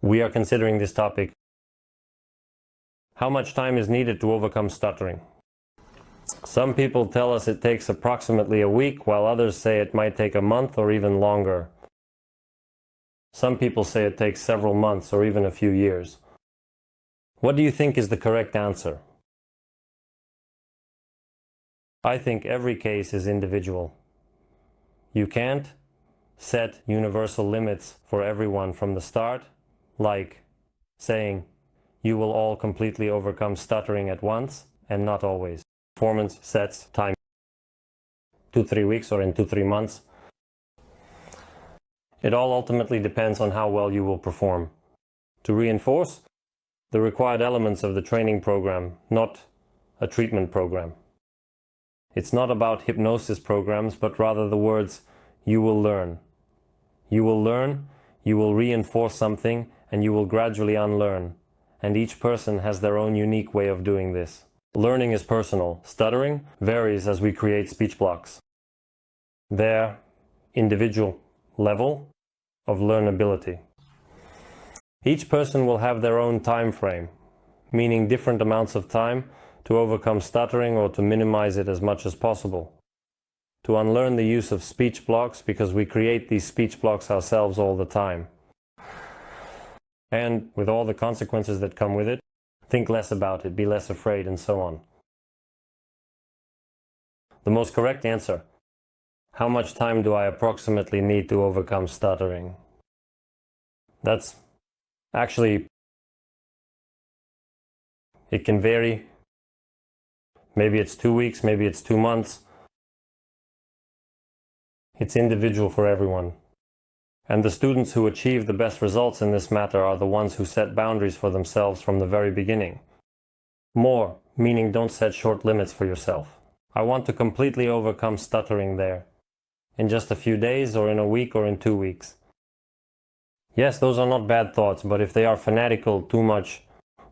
We are considering this topic. How much time is needed to overcome stuttering? Some people tell us it takes approximately a week, while others say it might take a month or even longer. Some people say it takes several months or even a few years. What do you think is the correct answer? I think every case is individual. You can't set universal limits for everyone from the start, like saying you will all completely overcome stuttering at once, and not always. Performance sets time 2-3 weeks or in 2-3 months. It all ultimately depends on how well you will perform. To reinforce the required elements of the training program, not a treatment program. It's not about hypnosis programs, but rather the words you will learn. You will learn, you will reinforce something, and you will gradually unlearn. And each person has their own unique way of doing this. Learning is personal. Stuttering varies as we create speech blocks. Their individual level of learnability. Each person will have their own time frame, meaning different amounts of time to overcome stuttering or to minimize it as much as possible. To unlearn the use of speech blocks, because we create these speech blocks ourselves all the time. And with all the consequences that come with it, think less about it, be less afraid, and so on. The most correct answer: how much time do I approximately need to overcome stuttering? That's actually, it can vary. Maybe it's 2 weeks, maybe it's 2 months. It's individual for everyone. And the students who achieve the best results in this matter are the ones who set boundaries for themselves from the very beginning. More, meaning don't set short limits for yourself. I want to completely overcome stuttering there, in just a few days, or in a week, or in 2 weeks. Yes, those are not bad thoughts, but if they are fanatical too much,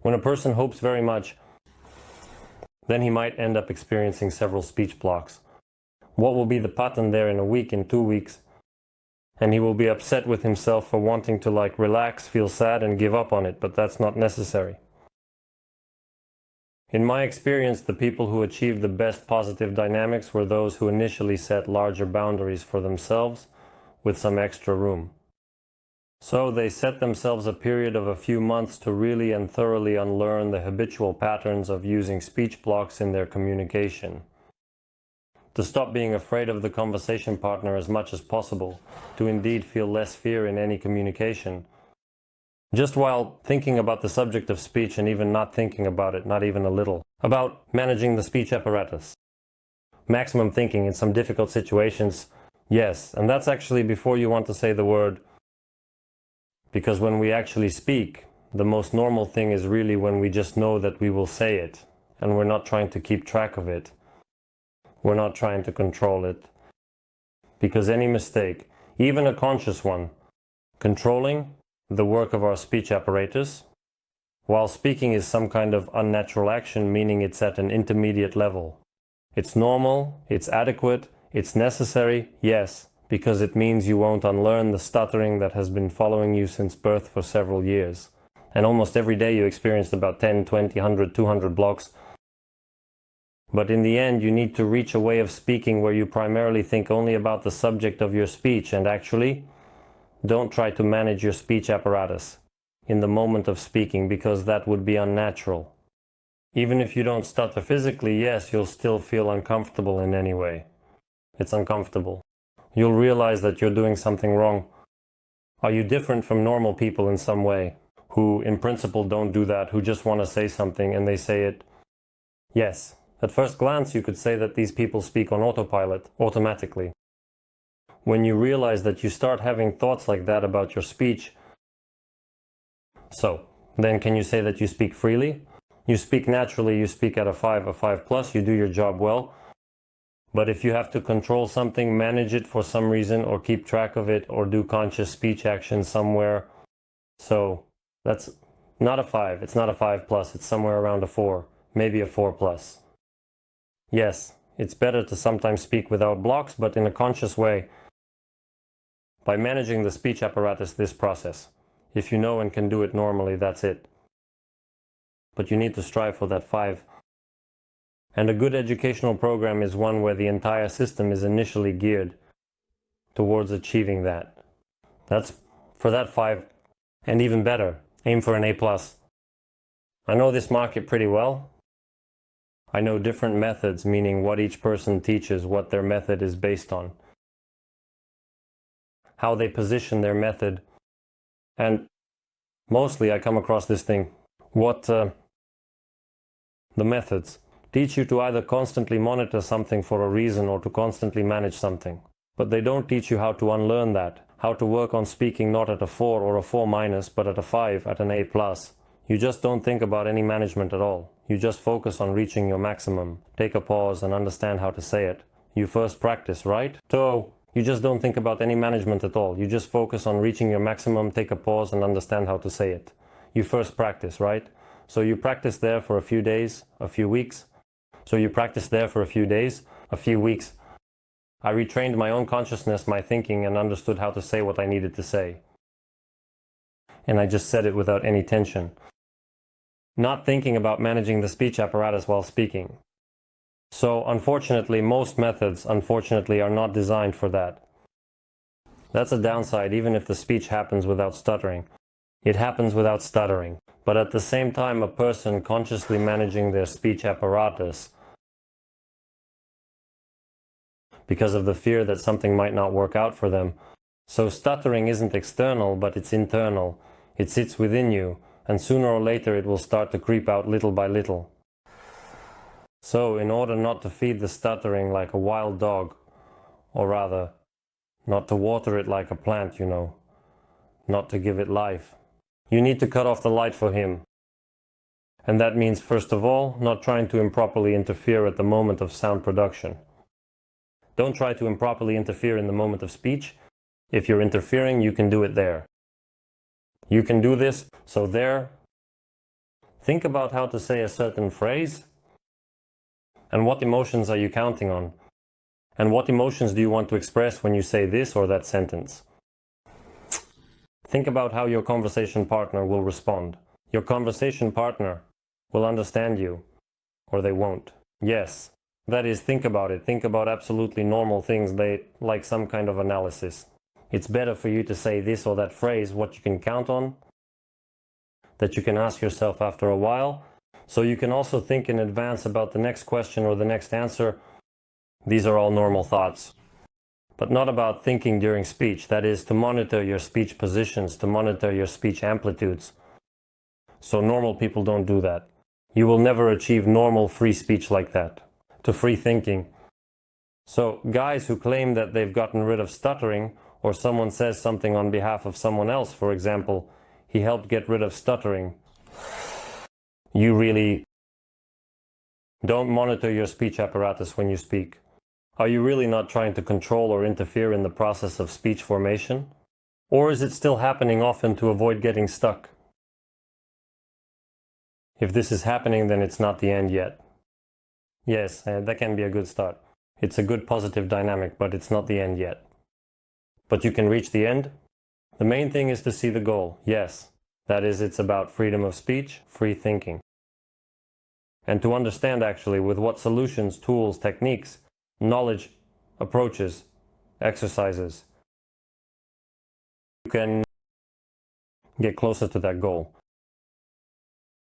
when a person hopes very much, then he might end up experiencing several speech blocks. What will be the pattern there in a week, in 2 weeks? And he will be upset with himself for wanting to relax, feel sad, and give up on it, but that's not necessary. In my experience, the people who achieved the best positive dynamics were those who initially set larger boundaries for themselves with some extra room. So they set themselves a period of a few months to really and thoroughly unlearn the habitual patterns of using speech blocks in their communication. To stop being afraid of the conversation partner as much as possible, to indeed feel less fear in any communication. Just while thinking about the subject of speech and even not thinking about it, not even a little. About managing the speech apparatus. Maximum thinking in some difficult situations, yes, and that's actually before you want to say the word. Because when we actually speak, the most normal thing is really when we just know that we will say it, and we're not trying to keep track of it. We're not trying to control it. Because any mistake, even a conscious one, controlling the work of our speech apparatus, while speaking is some kind of unnatural action, meaning it's at an intermediate level. It's normal, it's adequate, it's necessary, yes, because it means you won't unlearn the stuttering that has been following you since birth for several years. And almost every day you experienced about 10, 20, 100, 200 blocks. But in the end, you need to reach a way of speaking where you primarily think only about the subject of your speech, and actually don't try to manage your speech apparatus in the moment of speaking, because that would be unnatural. Even if you don't stutter physically, yes, you'll still feel uncomfortable in any way. It's uncomfortable. You'll realize that you're doing something wrong. Are you different from normal people in some way, who in principle don't do that, who just want to say something and they say it? Yes. At first glance, you could say that these people speak on autopilot, automatically. When you realize that you start having thoughts like that about your speech, so then can you say that you speak freely? You speak naturally, you speak at a 5+, you do your job well. But if you have to control something, manage it for some reason, or keep track of it, or do conscious speech action somewhere, so that's not a 5, it's not a 5+, it's somewhere around a 4, maybe a 4+. Yes, it's better to sometimes speak without blocks, but in a conscious way, by managing the speech apparatus, this process. If you know and can do it normally, that's it. But you need to strive for that 5. And a good educational program is one where the entire system is initially geared towards achieving that. That's for that 5. And even better, aim for an A+. I know this market pretty well. I know different methods, meaning what each person teaches, what their method is based on, how they position their method, and mostly I come across this thing. The methods teach you to either constantly monitor something for a reason or to constantly manage something. But they don't teach you how to unlearn that, how to work on speaking not at a 4 or a 4-, but at a 5, at an A+. You just don't think about any management at all. You just focus on reaching your maximum. Take a pause and understand how to say it. You first practice, right? So, you just don't think about any management at all. You just focus on reaching your maximum, take a pause and understand how to say it. You first practice, right? So you practice there for a few days, a few weeks. I retrained my own consciousness, my thinking, and understood how to say what I needed to say. And I just said it without any tension. Not thinking about managing the speech apparatus while speaking. So, unfortunately, most methods, are not designed for that. That's a downside, even if the speech happens without stuttering. It happens without stuttering. But at the same time, a person consciously managing their speech apparatus because of the fear that something might not work out for them. So stuttering isn't external, but it's internal. It sits within you, and sooner or later it will start to creep out little by little. So, in order not to feed the stuttering like a wild dog, or rather, not to water it like a plant, not to give it life, you need to cut off the light for him. And that means, first of all, not trying to improperly interfere at the moment of sound production. Don't try to improperly interfere in the moment of speech. If you're interfering, you can do it there. You can do this, so there. Think about how to say a certain phrase. And what emotions are you counting on? And what emotions do you want to express when you say this or that sentence? Think about how your conversation partner will respond. Your conversation partner will understand you, or they won't. Yes, that is, think about it. Think about absolutely normal things, like some kind of analysis. It's better for you to say this or that phrase, what you can count on, that you can ask yourself after a while, so you can also think in advance about the next question or the next answer. These are all normal thoughts. But not about thinking during speech, that is, to monitor your speech positions, to monitor your speech amplitudes. So normal people don't do that. You will never achieve normal free speech like that, to free thinking. So guys who claim that they've gotten rid of stuttering, or someone says something on behalf of someone else, for example, he helped get rid of stuttering. You really don't monitor your speech apparatus when you speak. Are you really not trying to control or interfere in the process of speech formation? Or is it still happening often to avoid getting stuck? If this is happening, then it's not the end yet. Yes, that can be a good start. It's a good positive dynamic, but it's not the end yet. But you can reach the end. The main thing is to see the goal. Yes, that is, it's about freedom of speech, free thinking. And to understand actually with what solutions, tools, techniques, knowledge, approaches, exercises, you can get closer to that goal.